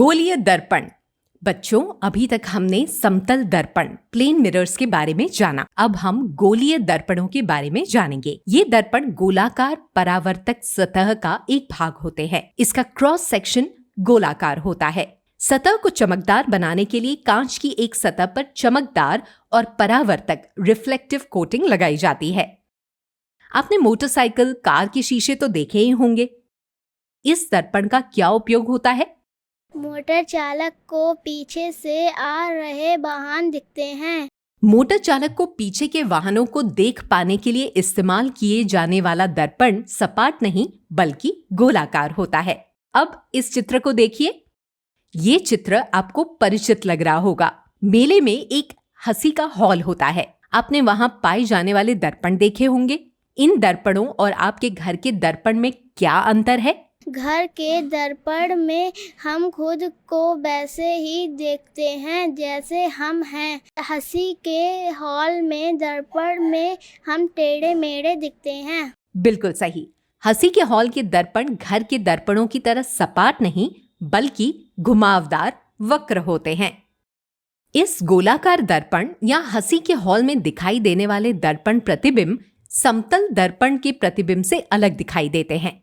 गोलीय दर्पण। बच्चों, अभी तक हमने समतल दर्पण प्लेन मिरर्स के बारे में जाना। अब हम गोलीय दर्पणों के बारे में जानेंगे। ये दर्पण गोलाकार परावर्तक सतह का एक भाग होते हैं। इसका क्रॉस सेक्शन गोलाकार होता है। सतह को चमकदार बनाने के लिए कांच की एक सतह पर चमकदार और परावर्तक रिफ्लेक्टिव कोटिंग लगाई जाती है। आपने मोटरसाइकिल, कार के शीशे तो देखे ही होंगे। इस दर्पण का क्या उपयोग होता है? मोटर चालक को पीछे से आ रहे वाहन दिखते हैं। मोटर चालक को पीछे के वाहनों को देख पाने के लिए इस्तेमाल किए जाने वाला दर्पण सपाट नहीं बल्कि गोलाकार होता है। अब इस चित्र को देखिए। ये चित्र आपको परिचित लग रहा होगा। मेले में एक हंसी का हॉल होता है। आपने वहां पाए जाने वाले दर्पण देखे होंगे। इन दर्पणों और आपके घर के दर्पण में क्या अंतर है? घर के दर्पण में हम खुद को वैसे ही देखते हैं जैसे हम हैं। हंसी के हॉल में दर्पण में हम टेढ़े मेढ़े दिखते हैं। बिल्कुल सही। हंसी के हॉल के दर्पण घर के दर्पणों की तरह सपाट नहीं बल्कि घुमावदार वक्र होते हैं। इस गोलाकार दर्पण या हंसी के हॉल में दिखाई देने वाले दर्पण प्रतिबिंब समतल दर्पण के प्रतिबिंब से अलग दिखाई देते हैं।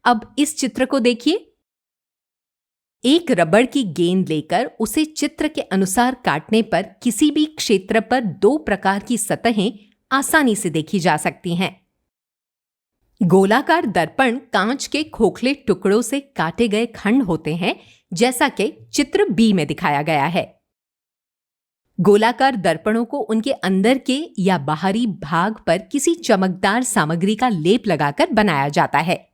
अब इस चित्र को देखिए। एक रबड़ की गेंद लेकर उसे चित्र के अनुसार काटने पर किसी भी क्षेत्र पर दो प्रकार की सतहें आसानी से देखी जा सकती हैं। गोलाकार दर्पण कांच के खोखले टुकड़ों से काटे गए खंड होते हैं, जैसा कि चित्र बी में दिखाया गया है। गोलाकार दर्पणों को उनके अंदर के या बाहरी भाग पर किसी चमकदार सामग्री का लेप लगाकर बनाया जाता है।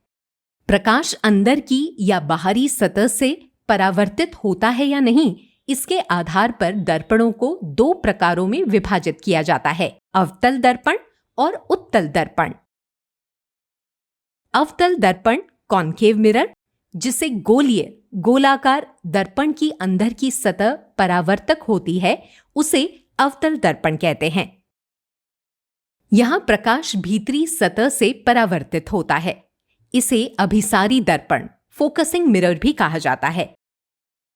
प्रकाश अंदर की या बाहरी सतह से परावर्तित होता है या नहीं, इसके आधार पर दर्पणों को दो प्रकारों में विभाजित किया जाता है, अवतल दर्पण और उत्तल दर्पण। अवतल दर्पण कॉन्केव मिरर, जिसे गोलाकार दर्पण की अंदर की सतह परावर्तक होती है, उसे अवतल दर्पण कहते हैं। यहां प्रकाश भीतरी सतह से परावर्तित होता है। इसे अभिसारी दर्पण फोकसिंग मिरर भी कहा जाता है,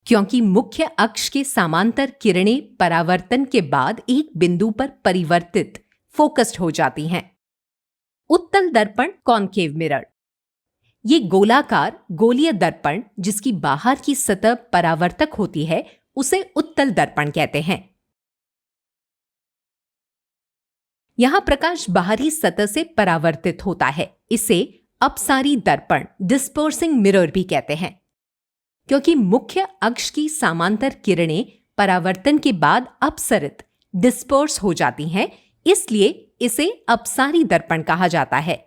क्योंकि मुख्य अक्ष के समांतर किरणें परावर्तन के बाद एक बिंदु पर परिवर्तित फोकस्ड हो जाती हैं। उत्तल दर्पण कॉन्केव मिरर, ये गोलाकार गोलीय दर्पण जिसकी बाहर की सतह परावर्तक होती है, उसे उत्तल दर्पण कहते हैं। यहां प्रकाश बाहरी सतह से परावर्तित होता है। इसे अपसारी दर्पण डिस्पर्सिंग मिरर भी कहते हैं, क्योंकि मुख्य अक्ष की समांतर किरणें परावर्तन के बाद अपसरित डिस्पर्स हो जाती हैं, इसलिए इसे अपसारी दर्पण कहा जाता है।